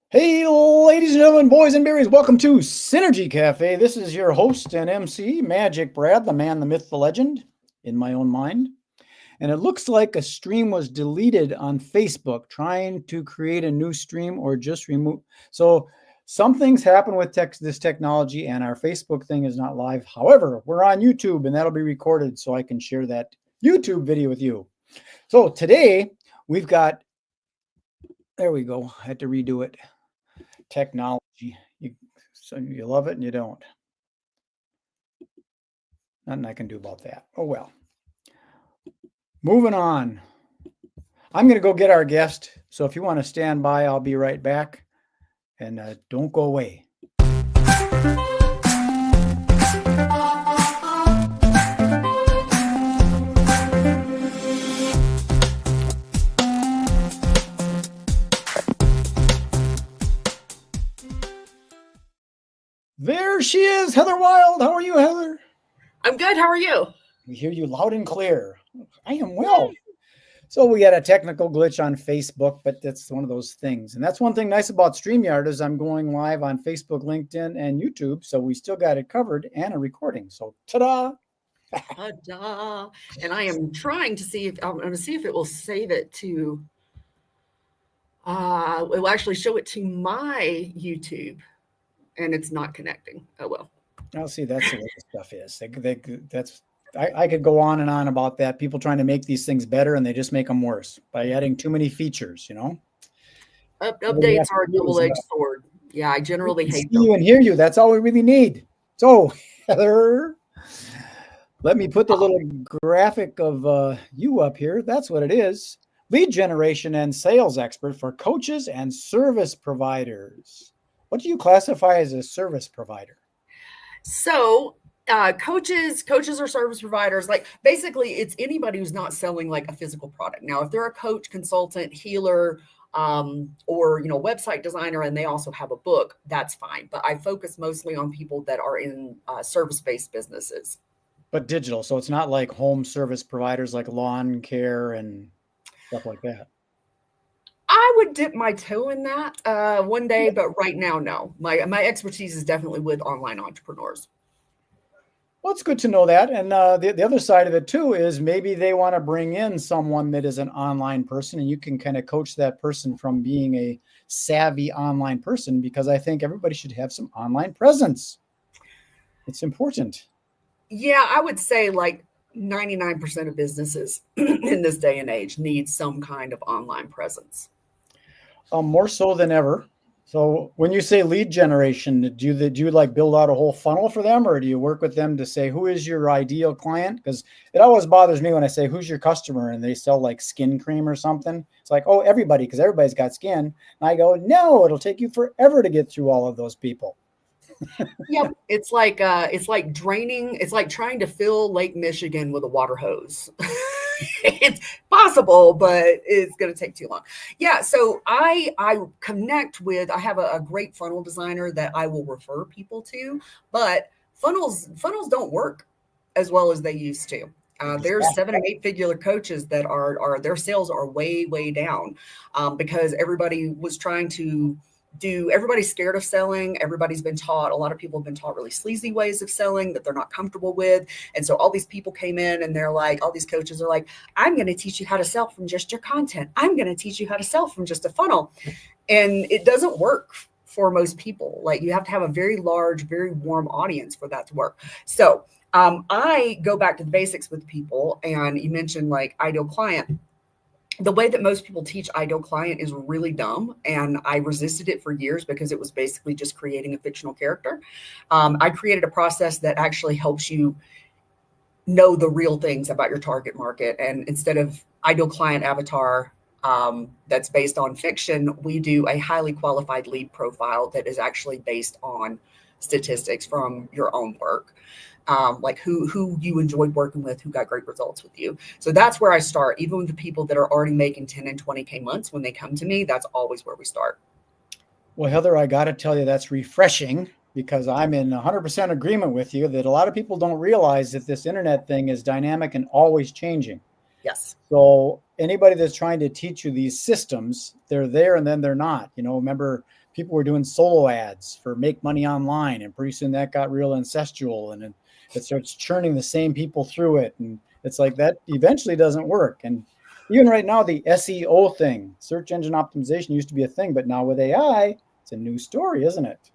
Hey, ladies and gentlemen, boys and berries, welcome to Synergy Cafe. This is your host and MC, Magic Brad, the man, the myth, the legend, in my own mind. And it looks like a stream was deleted on Facebook, trying to create a new stream or just remove. So some things happen with this technology, and our Facebook thing is not live. However, we're on YouTube, and that'll be recorded so I can share that YouTube video with you. So today we've got, there we go. I had to redo it. Technology. So you love it and you don't. Nothing I can do about that. Oh well. Moving on. I'm going to go get our guest. So if you want to stand by, I'll be right back. And don't go away. There she is, Heather Wylde. How are you, Heather? I'm good. How are you? We hear you loud and clear. I am well. So we had a technical glitch on Facebook, but that's one of those things. And that's one thing nice about StreamYard is I'm going live on Facebook, LinkedIn, and YouTube. So we still got it covered and a recording. So ta-da. Ta-da. And I am trying to see if I'm going to see if it will save it to it will actually show it to my YouTube, and it's not connecting. Oh well. I'll see. That's the way the stuff is. I could go on and on about that. People trying to make these things better, and they just make them worse by adding too many features. Updates are a double-edged sword. Yeah, I generally hate them. See you and hear you. That's all we really need. So, Heather, let me put the little graphic of you up here. That's what it is. Lead generation and sales expert for coaches and service providers. What do you classify as a service provider? So coaches or service providers, like basically it's anybody who's not selling like a physical product. Now, if they're a coach, consultant, healer, or website designer, and they also have a book, that's fine. But I focus mostly on people that are in service-based businesses. But digital, so it's not like home service providers like lawn care and stuff like that. I would dip my toe in that one day, but right now, no. My expertise is definitely with online entrepreneurs. Well, it's good to know that. And the other side of it, too, is maybe they want to bring in someone that is an online person, and you can kind of coach that person from being a savvy online person, because I think everybody should have some online presence. It's important. Yeah, I would say like 99% of businesses in this day and age need some kind of online presence. More so than ever. So when you say lead generation, do you like build out a whole funnel for them, or do you work with them to say, who is your ideal client? Because it always bothers me when I say, who's your customer? And they sell like skin cream or something. It's like, oh, everybody, because everybody's got skin. And I go, no, it'll take you forever to get through all of those people. Yep. It's like draining. It's like trying to fill Lake Michigan with a water hose. It's possible, but it's going to take too long. Yeah. So I connect with, I have a great funnel designer that I will refer people to, but funnels don't work as well as they used to. There's 7 and 8 figure coaches that are their sales are way down because everybody was trying to everybody's scared of selling. Everybody's been taught, a lot of people have been taught really sleazy ways of selling that they're not comfortable with. And so all these people came in and they're like, all these coaches are like, I'm going to teach you how to sell from just your content. I'm going to teach you how to sell from just a funnel. And it doesn't work for most people. Like you have to have a very large, very warm audience for that to work. So I go back to the basics with people. And you mentioned like ideal client. The way that most people teach ideal client is really dumb. And I resisted it for years because it was basically just creating a fictional character. I created a process that actually helps you know the real things about your target market. And instead of ideal client avatar that's based on fiction, we do a highly qualified lead profile that is actually based on statistics from your own work. Like who you enjoyed working with, who got great results with you. So that's where I start. Even with the people that are already making 10 and 20K months, when they come to me, that's always where we start. Well, Heather, I got to tell you, that's refreshing, because I'm in 100% agreement with you that a lot of people don't realize that this internet thing is dynamic and always changing. Yes. So anybody that's trying to teach you these systems, they're there and then they're not. Remember people were doing solo ads for make money online, and pretty soon that got real incestual, and it starts churning the same people through it. And it's like that eventually doesn't work. And even right now, the SEO thing, search engine optimization, used to be a thing, but now with AI, it's a new story, isn't it?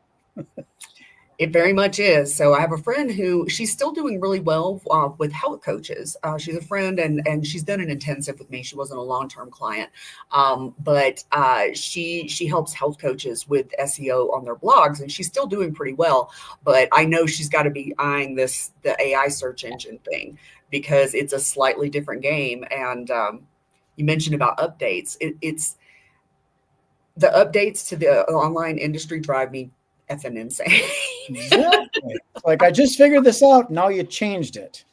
It very much is. So I have a friend who she's still doing really well with health coaches. She's a friend and she's done an intensive with me. She wasn't a long-term client, but she helps health coaches with SEO on their blogs, and she's still doing pretty well. But I know she's got to be eyeing the AI search engine thing, because it's a slightly different game. And you mentioned about updates. It's the updates to the online industry drive me effing insane. Exactly. Like, I just figured this out. Now you changed it.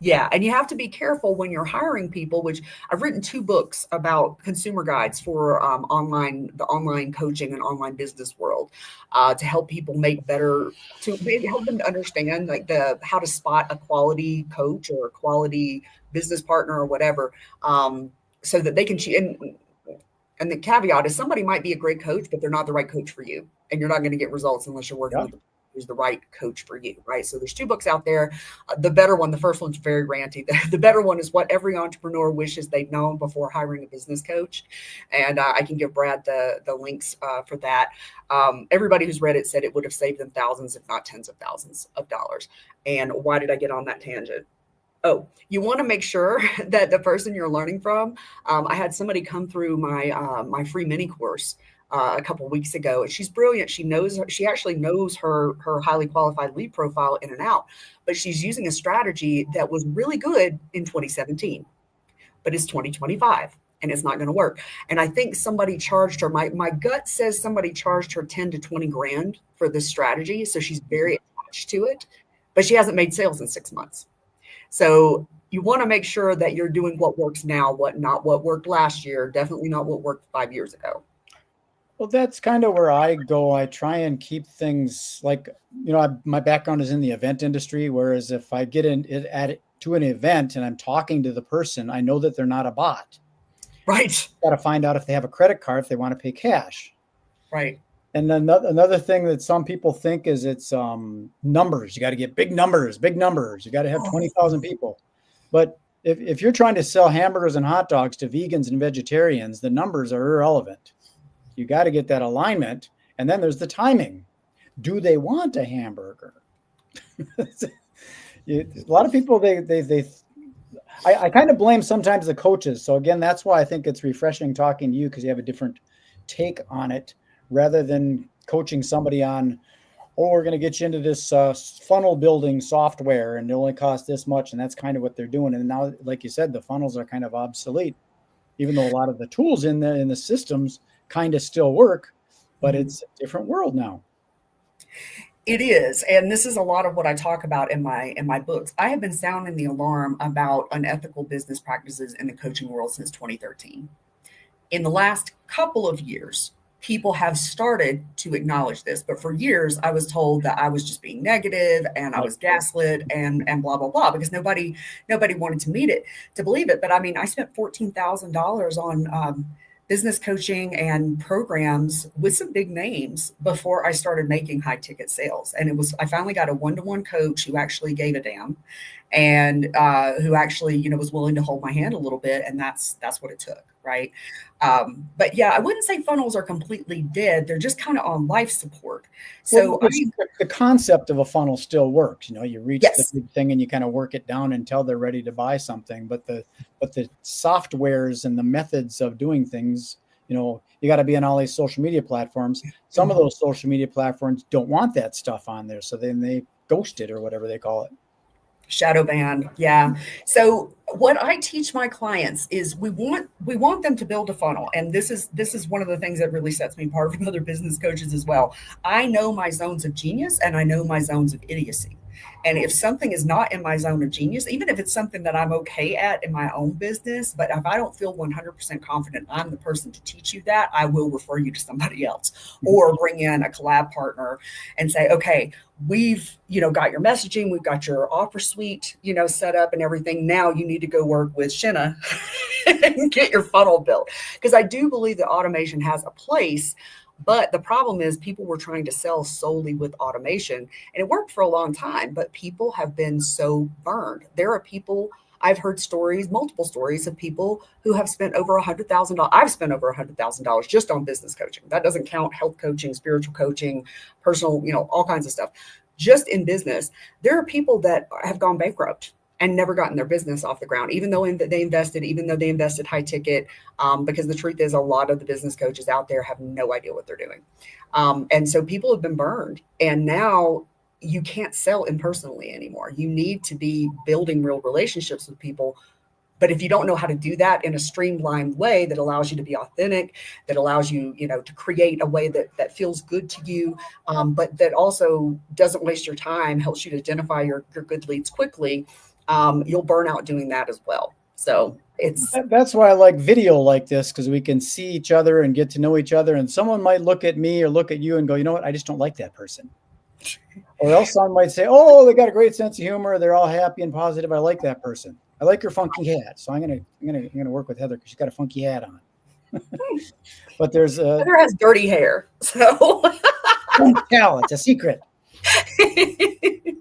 Yeah. And you have to be careful when you're hiring people, which I've written 2 books about consumer guides for the online coaching and online business world, to help people make better, to maybe help them to understand like how to spot a quality coach or a quality business partner or whatever, so that they can, and the caveat is somebody might be a great coach, but they're not the right coach for you. And you're not going to get results unless you're working with who's the right coach for you, right? So there's 2 books out there. The better one, the first one's very ranty. The better one is What Every Entrepreneur Wishes They'd Known Before Hiring a Business Coach. And I can give Brad the links for that. Everybody who's read it said it would have saved them thousands, if not tens of thousands of dollars. And why did I get on that tangent? Oh, you want to make sure that the person you're learning from, I had somebody come through my free mini course a couple of weeks ago, and she's brilliant. She actually knows her highly qualified lead profile in and out, but she's using a strategy that was really good in 2017, but it's 2025 and it's not going to work. And I think somebody charged her, my gut says somebody charged her 10 to 20 grand for this strategy. So she's very attached to it, but she hasn't made sales in 6 months. So you want to make sure that you're doing what works now, not what worked last year, definitely not what worked 5 years ago. Well, that's kind of where I go. I try and keep things like, my background is in the event industry, whereas if I get to an event and I'm talking to the person, I know that they're not a bot. Right. Got to find out if they have a credit card, if they want to pay cash. Right. And then another thing that some people think is it's numbers. You got to get big numbers. You got to have 20,000 people. But if you're trying to sell hamburgers and hot dogs to vegans and vegetarians, the numbers are irrelevant. You got to get that alignment. And then there's the timing. Do they want a hamburger? A lot of people, I kind of blame sometimes the coaches. So again, that's why I think it's refreshing talking to you, because you have a different take on it, rather than coaching somebody on, we're going to get you into this funnel building software and it only costs this much. And that's kind of what they're doing. And now, like you said, the funnels are kind of obsolete, even though a lot of the tools in the systems kind of still work, but it's a different world now. It is. And this is a lot of what I talk about in my books. I have been sounding the alarm about unethical business practices in the coaching world since 2013. In the last couple of years, people have started to acknowledge this, but for years I was told that I was just being negative and I was gaslit and blah blah blah, because nobody wanted to believe it. But I mean, I spent $14,000 on business coaching and programs with some big names before I started making high ticket sales. And I finally got a one-to-one coach who actually gave a damn, and who actually, was willing to hold my hand a little bit. And that's what it took. Right. But yeah, I wouldn't say funnels are completely dead. They're just kind of on life support. So the concept of a funnel still works. You reach yes. the big thing and you kind of work it down until they're ready to buy something. But the softwares and the methods of doing things, you got to be on all these social media platforms. Some of those social media platforms don't want that stuff on there. So then they ghost it, or whatever they call it. Shadow ban. Yeah. So what I teach my clients is we want them to build a funnel. And this is one of the things that really sets me apart from other business coaches as well. I know my zones of genius and I know my zones of idiocy. And if something is not in my zone of genius, even if it's something that I'm okay at in my own business, but if I don't feel 100% confident I'm the person to teach you that, I will refer you to somebody else or bring in a collab partner and say, okay, we've, got your messaging, we've got your offer suite, set up and everything. Now you need to go work with Shenna and get your funnel built. Because I do believe that automation has a place. But the problem is people were trying to sell solely with automation, and it worked for a long time, but people have been so burned. There are people, I've heard stories, multiple stories of people who have spent over $100,000. I've spent over $100,000 just on business coaching. That doesn't count health coaching, spiritual coaching, personal, all kinds of stuff. Just in business, there are people that have gone bankrupt and never gotten their business off the ground, even though they invested high ticket, because the truth is a lot of the business coaches out there have no idea what they're doing. And so people have been burned, and now you can't sell impersonally anymore. You need to be building real relationships with people. But if you don't know how to do that in a streamlined way that allows you to be authentic, that allows you, to create a way that feels good to you, but that also doesn't waste your time, helps you to identify your good leads quickly, you'll burn out doing that as well. So that's why I like video like this, because we can see each other and get to know each other. And someone might look at me or look at you and go, you know what, I just don't like that person. Or else someone might say, oh, they got a great sense of humor, they're all happy and positive, I like that person. I like your funky hat, so I'm gonna work with Heather because she's got a funky hat on. But Heather has dirty hair, so don't tell, it's a secret.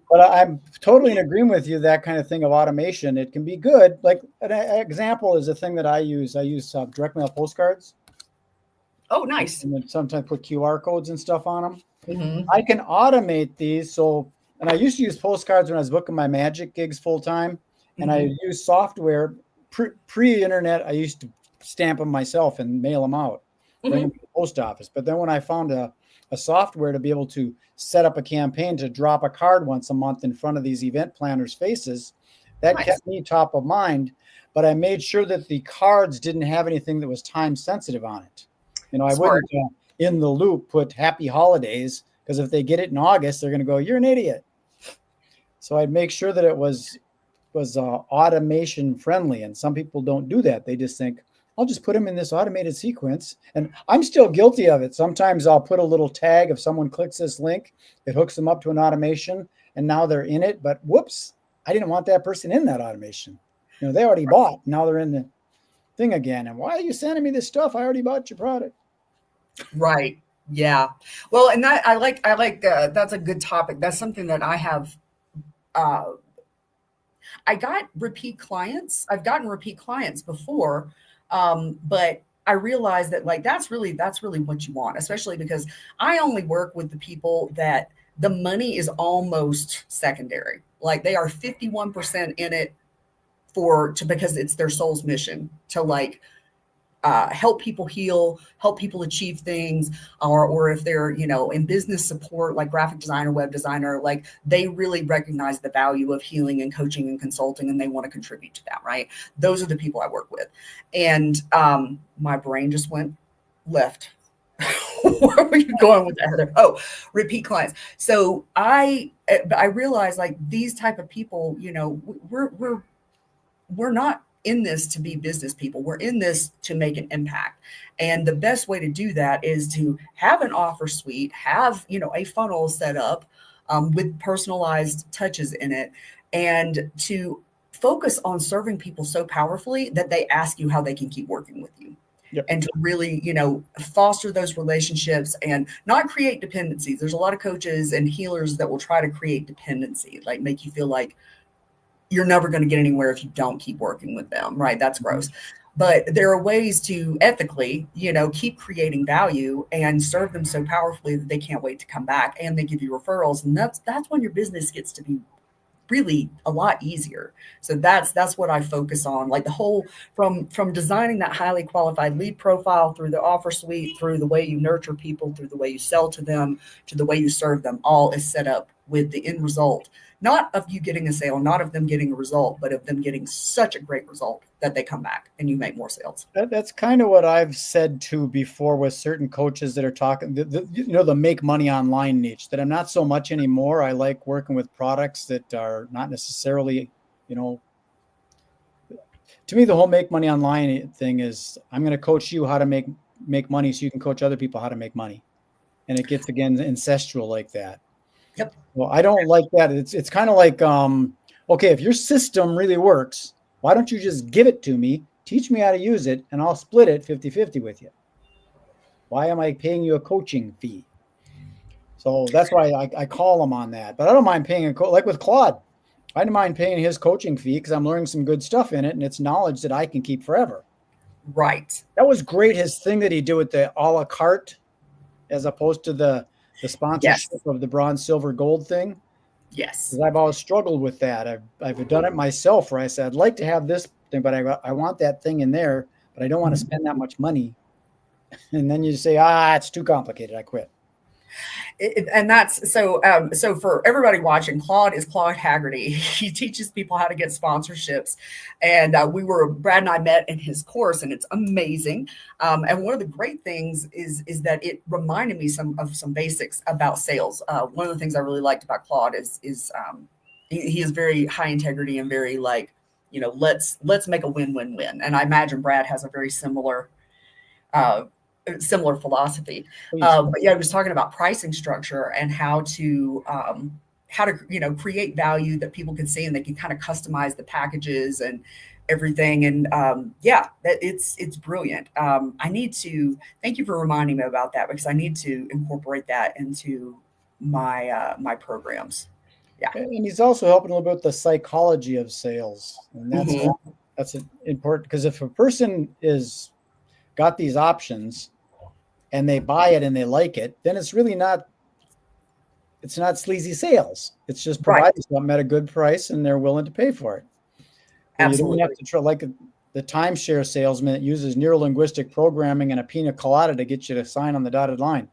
But I'm totally in agreement with you. That kind of thing of automation, it can be good. Like an example is a thing that I use. I use direct mail postcards. Oh, nice. And then sometimes put QR codes and stuff on them. Mm-hmm. I can automate these. And I used to use postcards when I was booking my magic gigs full time. And I use software pre-internet. I used to stamp them myself and mail them out, bring them to the post office. But then when I found a software to be able to set up a campaign to drop a card once a month in front of these event planners' faces, that kept me top of mind. But I made sure that the cards didn't have anything that was time sensitive on it. I wouldn't in the loop put happy holidays, because if they get it in August, they're going to go, you're an idiot. So I'd make sure that it was automation friendly. And some people don't do that. They just think, I'll just put them in this automated sequence. And I'm still guilty of it. Sometimes I'll put a little tag. If someone clicks this link, it hooks them up to an automation, and now they're in it. But whoops, I didn't want that person in that automation. They already bought. Now they're in the thing again. And why are you sending me this stuff? I already bought your product. Right. Yeah. Well, and that I like that's a good topic. That's something that I have. I got repeat clients. I've gotten repeat clients before. But I realized that that's really what you want, especially because I only work with the people that the money is almost secondary. Like they are 51% in it because it's their soul's mission to help people heal, help people achieve things, or if they're, in business support, like graphic designer, web designer, they really recognize the value of healing and coaching and consulting, and they want to contribute to that, right? Those are the people I work with. And my brain just went left. Where were you going with that, Heather? Oh, repeat clients. So I realized these type of people, we're not in this to be business people. We're in this to make an impact. And the best way to do that is to have an offer suite, have, a funnel set up with personalized touches in it, and to focus on serving people so powerfully that they ask you how they can keep working with you. Yep. And to really, foster those relationships and not create dependencies. There's a lot of coaches and healers that will try to create dependency, make you feel like you're never going to get anywhere if you don't keep working with them, right? That's gross. But there are ways to ethically, keep creating value and serve them so powerfully that they can't wait to come back, and they give you referrals. And that's when your business gets to be really a lot easier. So that's what I focus on. The whole from designing that highly qualified lead profile, through the offer suite, through the way you nurture people, through the way you sell to them, to the way you serve them, all is set up with the end result, not of you getting a sale, not of them getting a result, but of them getting such a great result that they come back and you make more sales. That's kind of what I've said too before with certain coaches that are talking, the make money online niche, that I'm not so much anymore. I like working with products that are not necessarily, to me, the whole make money online thing is I'm going to coach you how to make money so you can coach other people how to make money. And it gets, again, ancestral like that. Yep. Well, I don't like that. It's kind of like, okay, if your system really works, why don't you just give it to me, teach me how to use it, and I'll split it 50-50 with you? Why am I paying you a coaching fee? So that's why I call them on that. But I don't mind paying like with Claude. I don't mind paying his coaching fee because I'm learning some good stuff in it, and it's knowledge that I can keep forever. Right. That was great. His thing that he did with the a la carte, as opposed to the sponsorship of the bronze, silver, gold thing. Yes. I've always struggled with that. I've done it myself where I said, I'd like to have this thing, but I want that thing in there, but I don't want to spend that much money. And then you say, it's too complicated. I quit. And that's so for everybody watching, Claude is Claude Haggerty. He teaches people how to get sponsorships, and Brad and I met in his course, and it's amazing. And one of the great things is that it reminded me of some basics about sales. One of the things I really liked about Claude is he is very high integrity and very let's make a win-win-win. And I imagine Brad has a very similar philosophy. But yeah, I was talking about pricing structure and how to create value that people can see, and they can kind of customize the packages and everything. And it's brilliant. I need to thank you for reminding me about that, because I need to incorporate that into my programs. Yeah. And he's also helping a little bit with the psychology of sales. And that's important, because if a person is got these options and they buy it and they like it, then it's really not sleazy sales. It's just providing something at a good price and they're willing to pay for it. And absolutely. You don't have to try, like the timeshare salesman that uses neuro-linguistic programming and a pina colada to get you to sign on the dotted line.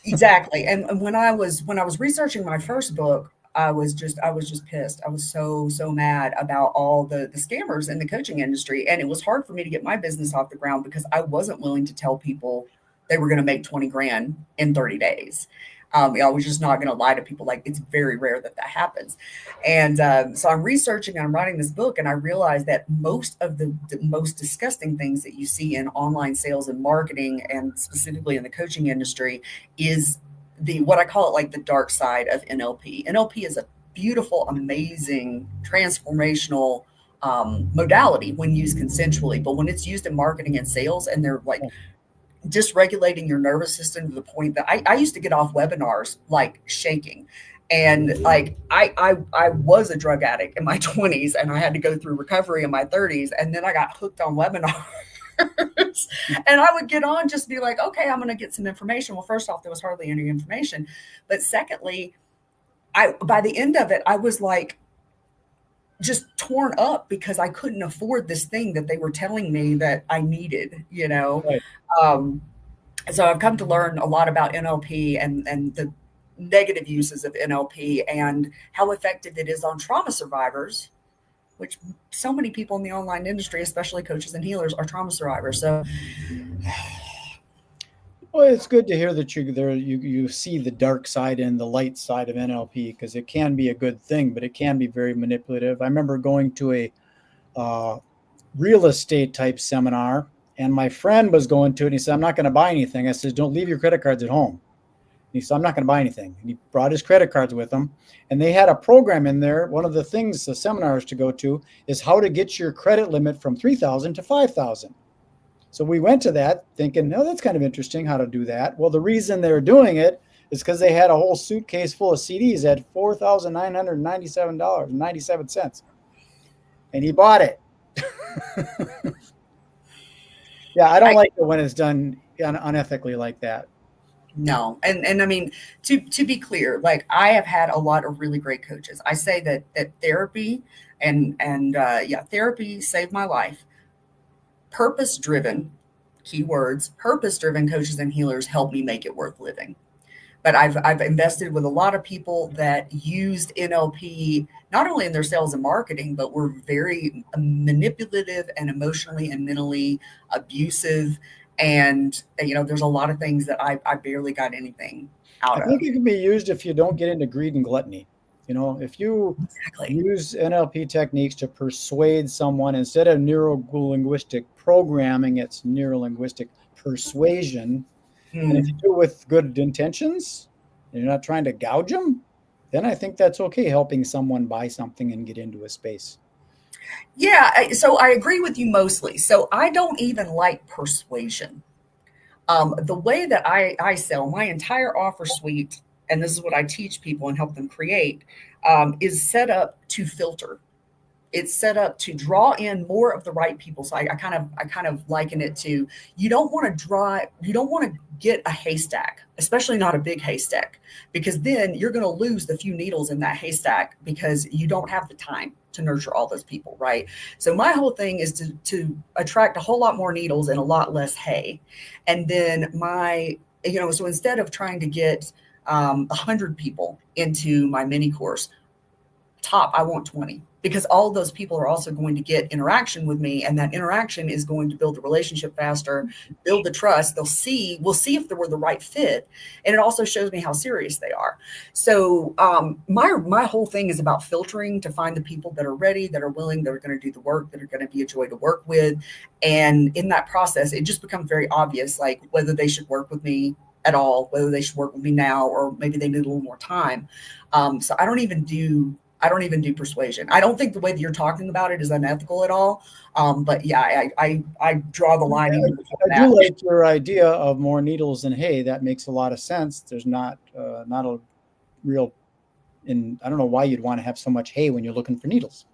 Exactly. And when I was researching my first book, I was just pissed. I was so mad about all the scammers in the coaching industry. And it was hard for me to get my business off the ground because I wasn't willing to tell people they were going to make 20 grand in 30 days. I was just not going to lie to people. Like, it's very rare that happens. And so I'm researching and I'm writing this book, and I realized that most of the most disgusting things that you see in online sales and marketing, and specifically in the coaching industry, is what I call it, like the dark side of NLP. NLP is a beautiful, amazing, transformational modality when used consensually. But when it's used in marketing and sales, and they're like dysregulating your nervous system to the point that I used to get off webinars like shaking. And like I was a drug addict in my 20s, and I had to go through recovery in my 30s, and then I got hooked on webinars. And I would get on, just be like, okay, I'm going to get some information. Well, first off, there was hardly any information. But secondly, by the end of it, I was like just torn up because I couldn't afford this thing that they were telling me that I needed, Right. So I've come to learn a lot about NLP and the negative uses of NLP and how effective it is on trauma survivors, which so many people in the online industry, especially coaches and healers, are trauma survivors. So, well, it's good to hear that you see the dark side and the light side of NLP, because it can be a good thing, but it can be very manipulative. I remember going to a real estate type seminar, and my friend was going to it, and he said, I'm not going to buy anything. I said, don't leave your credit cards at home. He said, I'm not going to buy anything. And he brought his credit cards with him. And they had a program in there. One of the things, the seminars to go to, is how to get your credit limit from $3,000 to $5,000. So we went to that thinking, oh, that's kind of interesting how to do that. Well, the reason they're doing it is because they had a whole suitcase full of CDs at $4,997.97. And he bought it. Yeah, I don't like it when it's done unethically like that. No. And I mean, to be clear, like, I have had a lot of really great coaches. I say that therapy and therapy saved my life. Purpose-driven, keywords, purpose-driven coaches and healers help me make it worth living. but I've invested with a lot of people that used NLP not only in their sales and marketing, but were very manipulative and emotionally and mentally abusive. And there's a lot of things that I barely got anything I out think of. it can be used if you don't get into greed and gluttony. If you Exactly. use NLP techniques to persuade someone instead of neuro-linguistic programming, it's neuro-linguistic persuasion. And if you Mm. do it with good intentions, and you're not trying to gouge them, then I think that's okay, helping someone buy something and get into a space. Yeah, so I agree with you mostly. So I don't even like persuasion. The way that I sell my entire offer suite, and this is what I teach people and help them create, is set up to filter. It's set up to draw in more of the right people. So I kind of liken it to, you don't want to get a haystack, especially not a big haystack, because then you're going to lose the few needles in that haystack because you don't have the time to nurture all those people, right? So my whole thing is to attract a whole lot more needles and a lot less hay. And then so instead of trying to get 100 people into my mini course, I want 20, because all of those people are also going to get interaction with me, and that interaction is going to build the relationship faster, build the trust. We'll see if they were the right fit, and it also shows me how serious they are. So my whole thing is about filtering to find the people that are ready, that are willing, that are going to do the work, that are going to be a joy to work with. And in that process, it just becomes very obvious, like whether they should work with me at all, whether they should work with me now, or maybe they need a little more time. So I don't even do persuasion. I don't think the way that you're talking about it is unethical at all. But yeah, I draw the line even before I that. do like your idea of more needles than hay. That makes a lot of sense. There's not a real, I don't know why you'd want to have so much hay when you're looking for needles.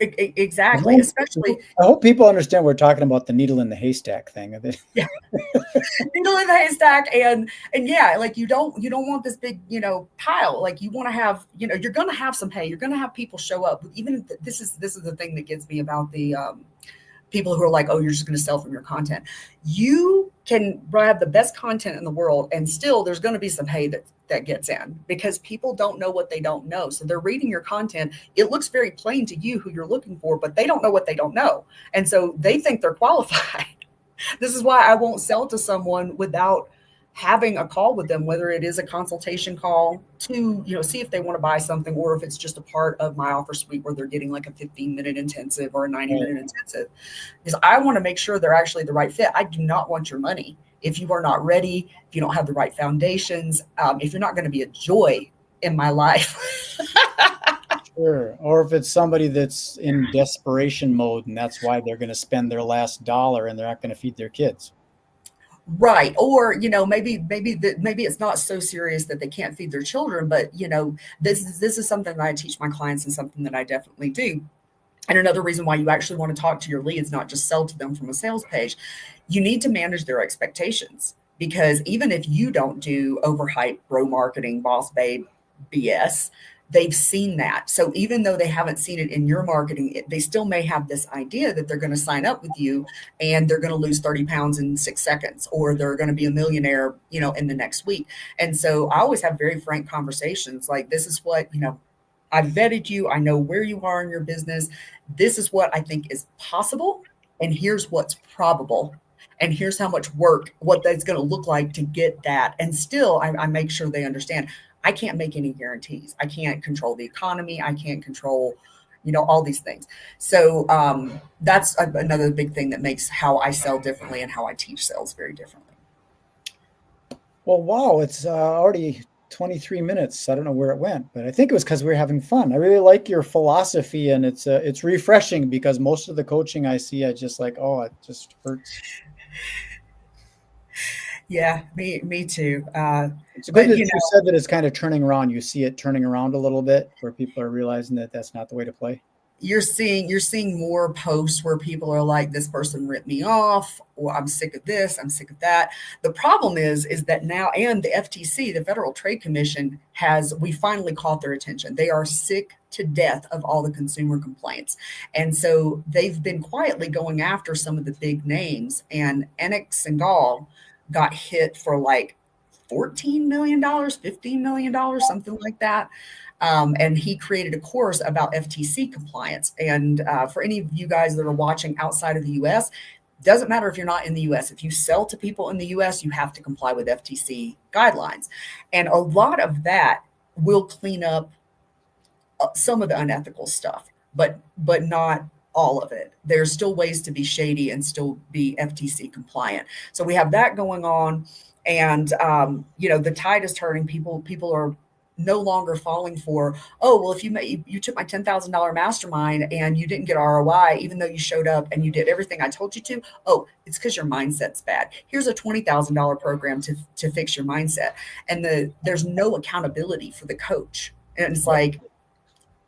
Exactly, especially. I hope people understand we're talking about the needle in the haystack thing. Yeah. Needle in the haystack, and yeah, like you don't want this big pile. Like you want to have, you're going to have some hay. You're going to have people show up. Even this is the thing that gets me about the people who are like, oh, you're just going to sell from your content. You can have the best content in the world, and still there's going to be some hay that gets in, because people don't know what they don't know. So they're reading your content. It looks very plain to you who you're looking for, but they don't know what they don't know. And so they think they're qualified. This is why I won't sell to someone without having a call with them, whether it is a consultation call to, see if they want to buy something, or if it's just a part of my offer suite where they're getting like a 15-minute intensive or a 90-minute intensive, because I want to make sure they're actually the right fit. I do not want your money if you are not ready, if you don't have the right foundations, if you're not going to be a joy in my life. Sure. Or if it's somebody that's in desperation mode and that's why they're going to spend their last dollar and they're not going to feed their kids. Right. Or, maybe it's not so serious that they can't feed their children, but this is something that I teach my clients, and something that I definitely do. And another reason why you actually want to talk to your leads, not just sell to them from a sales page, you need to manage their expectations, because even if you don't do overhyped bro marketing, boss babe BS, they've seen that. So even though they haven't seen it in your marketing, they still may have this idea that they're going to sign up with you and they're going to lose 30 pounds in 6 seconds, or they're going to be a millionaire, in the next week. And so I always have very frank conversations like, this is what, I've vetted you. I know where you are in your business. This is what I think is possible. And here's what's probable. And here's how much work, what that's going to look like to get that. And still, I make sure they understand I can't make any guarantees. I can't control the economy. I can't control, all these things. So that's another big thing that makes how I sell differently and how I teach sales very differently. Well, wow, it's already 23 minutes. I don't know where it went, but I think it was because we were having fun. I really like your philosophy, and it's refreshing, because most of the coaching I see, I just like, oh, it just hurts. Yeah, me too. It's good that you said that it's kind of turning around. You see it turning around a little bit, where people are realizing that that's not the way to play. You're seeing more posts where people are like, this person ripped me off, or I'm sick of this, I'm sick of that. The problem is that now, and the FTC, the Federal Trade Commission, we finally caught their attention. They are sick to death of all the consumer complaints. And so they've been quietly going after some of the big names, and Enix and Gall got hit for like $14 million, $15 million, something like that. And he created a course about FTC compliance. And for any of you guys that are watching outside of the US, doesn't matter if you're not in the US. If you sell to people in the US, you have to comply with FTC guidelines. And a lot of that will clean up some of the unethical stuff, but not all of it. There's still ways to be shady and still be FTC compliant. So we have that going on. And the tide is turning. People are no longer falling for, oh, well, if you took my $10,000 mastermind and you didn't get ROI, even though you showed up and you did everything I told you to, oh, it's because your mindset's bad. Here's a $20,000 program to fix your mindset. And there's no accountability for the coach. And it's like,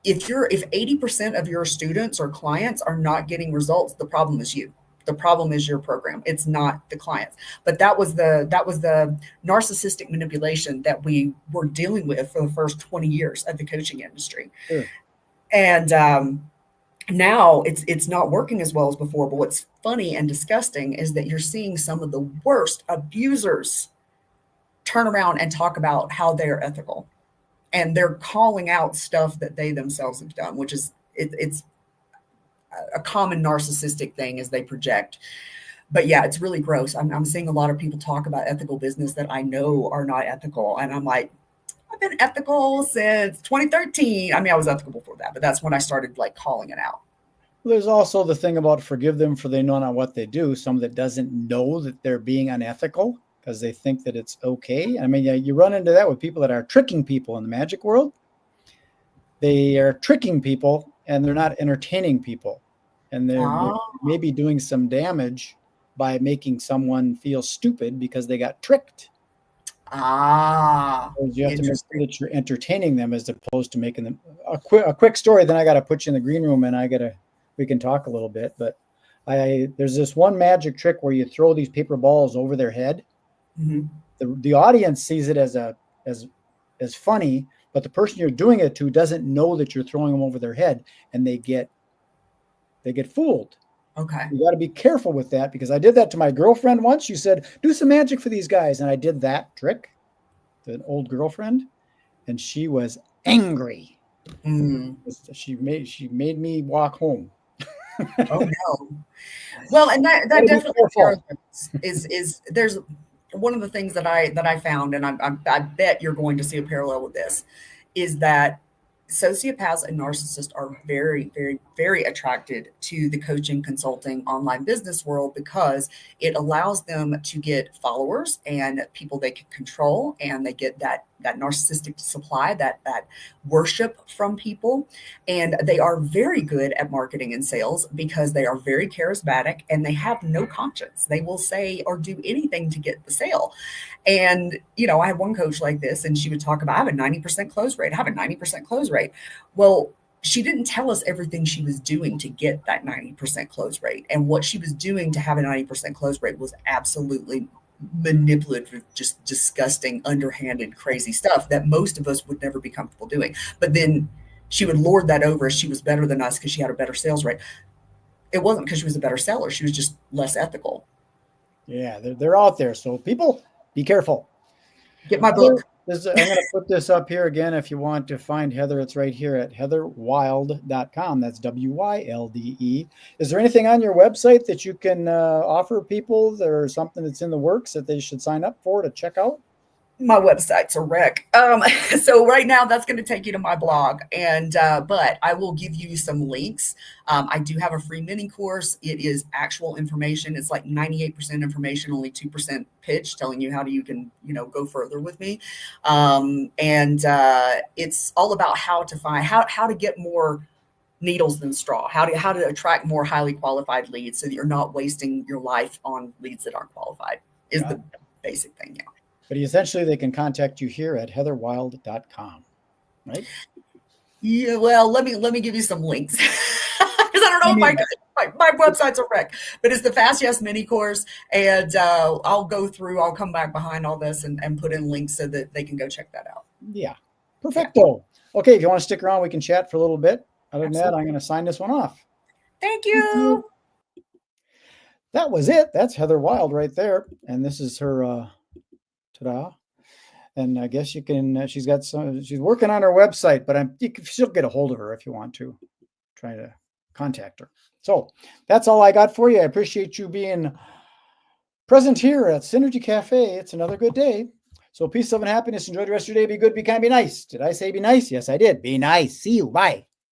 if 80% of your students or clients are not getting results, the problem is you. The problem is your program. It's not the clients. But that was the narcissistic manipulation that we were dealing with for the first 20 years of the coaching industry. Sure. And now it's not working as well as before. But what's funny and disgusting is that you're seeing some of the worst abusers turn around and talk about how they're ethical. And they're calling out stuff that they themselves have done, which is it's a common narcissistic thing as they project. But yeah, it's really gross. I'm seeing a lot of people talk about ethical business that I know are not ethical. And I'm like, I've been ethical since 2013. I mean, I was ethical before that, but that's when I started like calling it out. There's also the thing about forgive them for they know not what they do. Someone that doesn't know that they're being unethical because they think that it's okay. I mean, you run into that with people that are tricking people in the magic world. They are tricking people and they're not entertaining people. And they're maybe doing some damage by making someone feel stupid because they got tricked. So you have to make sure that you're entertaining them as opposed to making them a quick story. Then I got to put you in the green room and we can talk a little bit. But there's this one magic trick where you throw these paper balls over their head. Mm-hmm. The audience sees it as funny, but the person you're doing it to doesn't know that you're throwing them over their head, and they get fooled. Okay. You got to be careful with that, because I did that to my girlfriend once. She said, do some magic for these guys. And I did that trick to an old girlfriend, and she was angry. Mm. She made me walk home. Oh no. Well, and that definitely is there's one of the things that I found, and I bet you're going to see a parallel with this, is that sociopaths and narcissists are very, very, very attracted to the coaching, consulting, online business world, because it allows them to get followers and people they can control, and they get that narcissistic supply, that worship from people. And they are very good at marketing and sales because they are very charismatic and they have no conscience. They will say or do anything to get the sale. And, I had one coach like this, and she would talk about, I have a 90% close rate. I have a 90% close rate. Well, she didn't tell us everything she was doing to get that 90% close rate. And what she was doing to have a 90% close rate was absolutely manipulative, just disgusting, underhanded, crazy stuff that most of us would never be comfortable doing. But then she would lord that over as she was better than us because she had a better sales rate. It wasn't because she was a better seller. She was just less ethical. Yeah, they're out there. So people, be careful. Get my book. I'm going to put this up here again. If you want to find Heather, it's right here at heatherwylde.com. That's WYLDE. Is there anything on your website that you can offer people, or something that's in the works that they should sign up for to check out? My website's a wreck. So right now that's going to take you to my blog, and but I will give you some links. I do have a free mini course. It is actual information. It's like 98% information, only 2% pitch, telling you how you can go further with me. And it's all about how to find how to get more needles than straw, how to attract more highly qualified leads so that you're not wasting your life on leads that aren't qualified, is the basic thing. Yeah. But essentially, they can contact you here at heatherwylde.com, right? Yeah, well, let me give you some links, because I don't know if my website's a wreck, but it's the Fast Yes mini course, and I'll come back behind all this and put in links so that they can go check that out. Yeah, perfecto. Yeah. Okay, if you want to stick around, we can chat for a little bit. Other than that, I'm going to sign this one off. Thank you. That was it. That's Heather Wylde right there, and this is her. Ta-da. And I guess you can, she's working on her website, but you can still get a hold of her if you want to try to contact her. So that's all I got for you. I appreciate you being present here at Synergy Cafe. It's another good day. So peace, love, and happiness. Enjoy the rest of your day. Be good, be kind, be nice. Did I say be nice? Yes, I did. Be nice. See you. Bye.